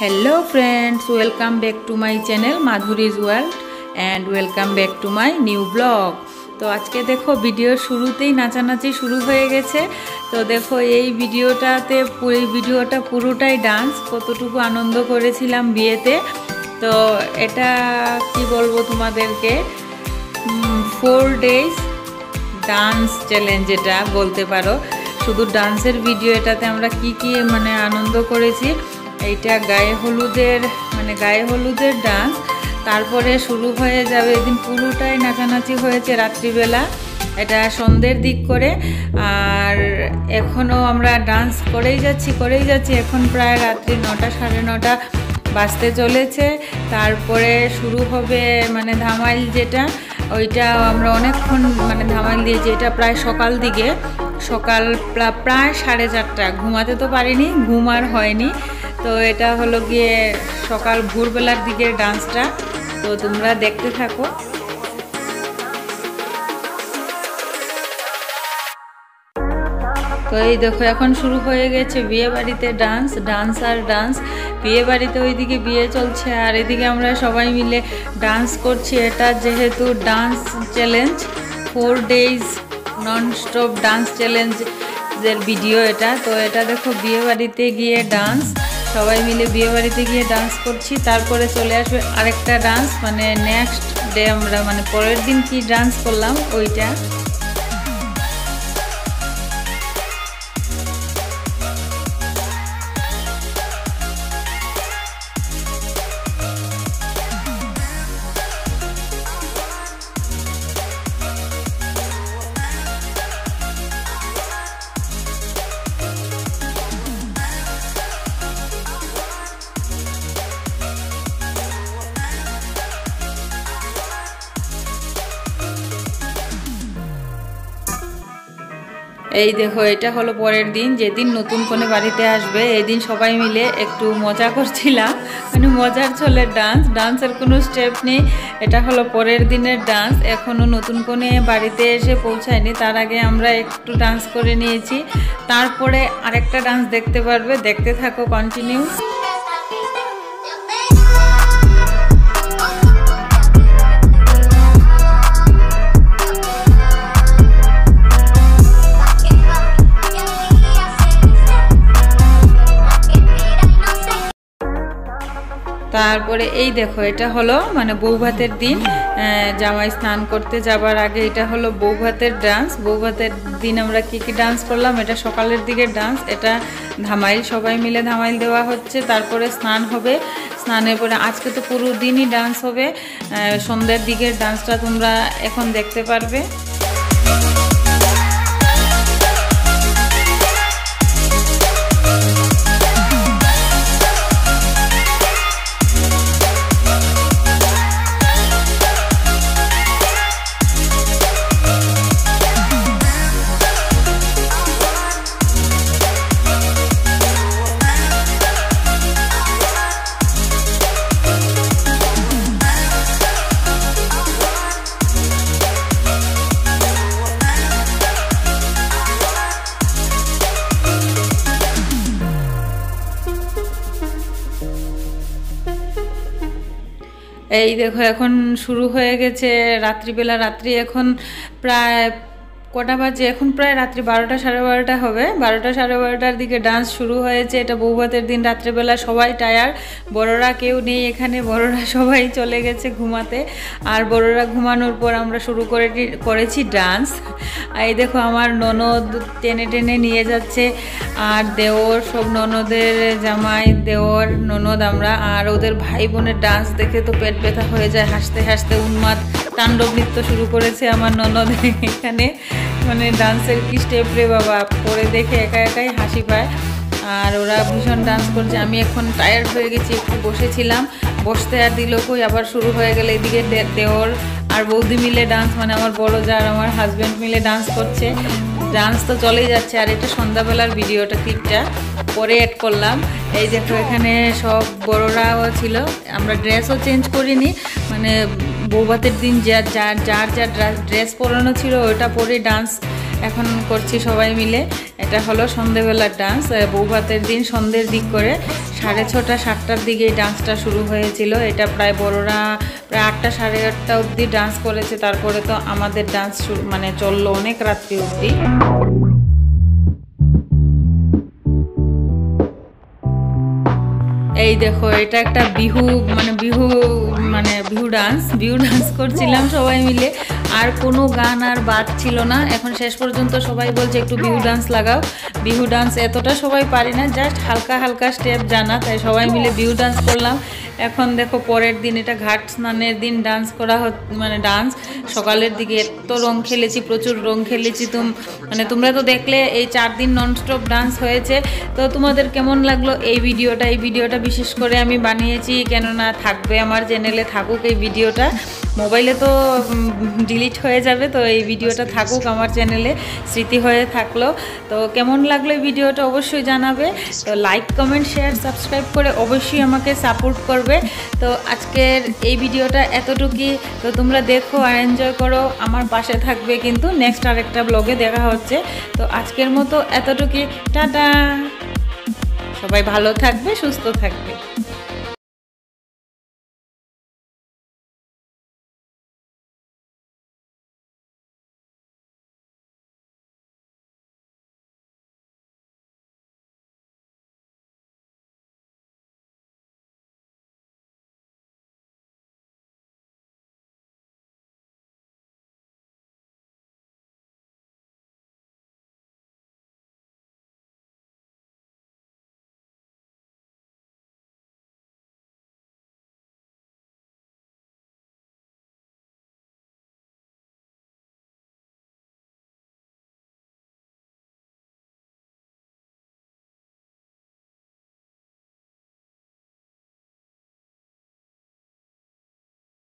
Hello friends, welcome back to my channel Madhuri's world and welcome back to my new blog. तो आज के देखो भिडियोर शुरूतेई नाचानाची शुरू हो गेছে। तो देखो এই ভিডিওটাতে ভিডিওটা পুরোটাই ডান্স, কতটুকু আনন্দ করেছিলাম বিয়েতে। তো এটা কি বলবো তোমাদেরকে, 4 days ডান্স চ্যালেঞ্জ এটা বলতে পারো। শুধু ডান্সের ভিডিও, এটাতে আমরা কি কি মানে আনন্দ করেছি। এইটা গায়ে হলুদের ডান্স, তারপরে শুরু হয়ে যাবে। এদিন পুরোটাই নাচানাচি হয়েছে রাত্রিবেলা, এটা সন্ধ্যের দিক করে। আর এখনও আমরা ডান্স করেই যাচ্ছি। এখন প্রায় রাত্রি 9টা সাড়ে 9টা বাজতে চলেছে। তারপরে শুরু হবে মানে ধামাইল, যেটা ওইটা আমরা অনেকক্ষণ মানে ধামাইল দিয়েছি। এটা প্রায় সকাল প্রায় 4:30। ঘুমাতে তো পারিনি, ঘুম আর হয়নি। তো এটা হলো গিয়ে সকাল ভোরবেলার দিকের ডান্সটা। তো তোমরা দেখতে থাকো। তো এই দেখো এখন শুরু হয়ে গেছে বিয়ে বাড়িতে ডান্স। বিয়ে বাড়িতে ওইদিকে বিয়ে চলছে আর এদিকে আমরা সবাই মিলে ডান্স করছি। এটা যেহেতু dance challenge, 4 days non stop dance চ্যালেঞ্জের ভিডিও এটা। তো এটা দেখো বিয়ে বাড়িতে গিয়ে ডান্স, সবাই মিলে বিয়ে বাড়িতে গিয়ে ডান্স করছি। তারপরে চলে আসবে আরেকটা ডান্স, মানে নেক্সট ডে আমরা মানে পরের দিন কি ডান্স করলাম ওইটা। এই দেখো এটা হলো পরের দিন, যেদিন নতুন কনে বাড়িতে আসবে। এই দিন সবাই মিলে একটু মজা করছিলাম, মানে মজার ছলের ডান্সের কোনো স্টেপ নেই। এটা হলো পরের দিনের ডান্স, এখনও নতুন কনে বাড়িতে এসে পৌঁছায়নি, তার আগে আমরা একটু ডান্স করে নিয়েছি। তারপরে আরেকটা ডান্স দেখতে পারবে, দেখতে থাকো কন্টিনিউ। তারপরে এই দেখো এটা হলো মানে বৌভাতের দিন, জামাই স্নান করতে যাবার আগে এটা হলো বৌভাতের ডান্স। বৌভাতের দিন আমরা কি কি ডান্স করলাম, এটা সকালের দিকের ডান্স। এটা ধামাইল, সবাই মিলে ধামাইল দেওয়া হচ্ছে। তারপরে স্নান হবে, স্নানের পরে আজকে তো পুরো দিনই ডান্স হবে। সন্ধ্যের দিকের ডান্সটা তোমরা এখন দেখতে পারবে। এই দেখো এখন শুরু হয়ে গেছে রাত্রিবেলা। এখন প্রায় কটা বাজে, এখন প্রায় রাত্রি 12টা সাড়ে 12টা হবে। 12টা সাড়ে 12টার দিকে ডান্স শুরু হয়েছে। এটা বৌভাতের দিন, রাত্রিবেলা সবাই টায়ার্ড, বড়রা কেউ নেই এখানে, বড়রা সবাই চলে গেছে ঘুমাতে। আর বড়রা ঘুমানোর পর আমরা শুরু করেছি ডান্স। এই দেখো আমার ননদ টেনে টেনে নিয়ে যাচ্ছে, আর দেওর সব ননদের জামাই, দেওর ননদ আমরা। আর ওদের ভাই বোনের ডান্স দেখে তো পেট ব্যথা হয়ে যায়, হাসতে হাসতে উন্মাদ তাণ্ডব নৃত্য শুরু করেছে আমার ননদ এখানে। মানে ডান্সের কি স্টেপ রে বাবা, পরে দেখে একাই হাসি পায়। আর ওরা ভীষণ ডান্স করছে। আমি এখন টায়ার্ড হয়ে গেছি, একটু বসেছিলাম, বসতে আর দিল কই, আবার শুরু হয়ে গেলে। এদিকে দেওর আর বৌদি মিলে ডান্স, মানে আমার বড় জার আমার হাজব্যান্ড মিলে ডান্স করছে। ডান্স তো চলেই যাচ্ছে। আর এটা সন্ধ্যাবেলার ভিডিওটা, ক্লিপটা পরে অ্যাড করলাম। এই দেখো এখানে সব বড়রাও ছিল, আমরা ড্রেসও চেঞ্জ করিনি, মানে বৌভাতের দিন যার ড্রেস পরানো ছিল ওটা পরে ডান্স এখন করছি সবাই মিলে। এটা হলো সন্ধেবেলার ডান্স। বৌভাতের দিন সন্ধ্যের দিক করে 6:30 7টার দিকে এই ডান্সটা শুরু হয়েছিল। এটা প্রায় বড়রা প্রায় 8টা 8:30 অবধি ডান্স করেছে। তারপরে তো আমাদের ডান্স মানে চললো অনেক রাত্রি অবধি। এই দেখো, এটা একটা বিহু ডান্স করছিলাম সবাই মিলে। আর কোনো গান আর বাদ ছিল না। এখন শেষ পর্যন্ত সবাই বলছে একটু বিহু ডান্স লাগাও। বিহু ডান্স এতটা সবাই পারি না, জাস্ট হালকা হালকা স্টেপ জানা, তাই সবাই মিলে বিহু ডান্স করলাম। এখন দেখো পরের দিন, এটা ঘাট স্নানের দিন ডান্স করা ডান্স সকালের দিকে এত রং খেলেছি, প্রচুর রং খেলেছি। তোমরা তো দেখলে এই 4 দিন ননস্টপ ডান্স হয়েছে। তো তোমাদের কেমন লাগলো এই ভিডিওটা বিশেষ করে আমি বানিয়েছি, কেননা থাকবে আমার চ্যানেলে, থাকুক এই ভিডিওটা। মোবাইলে তো ডিলিট হয়ে যাবে, তো এই ভিডিওটা থাকুক আমার চ্যানেলে, স্মৃতি হয়ে থাকলো। তো কেমন লাগলো এই ভিডিওটা অবশ্যই জানাবে। তো লাইক কমেন্ট শেয়ার সাবস্ক্রাইব করে অবশ্যই আমাকে সাপোর্ট করবে। তো আজকের এই ভিডিওটা এতটুকুই। তো তোমরা দেখো আর এনজয় করো, আমার পাশে থাকবে কিন্তু। নেক্সট আরেকটা ব্লগে দেখা হচ্ছে। তো আজকের মতো এতটুকুই, টাটা। সবাই ভালো থাকবে, সুস্থ থাকবে।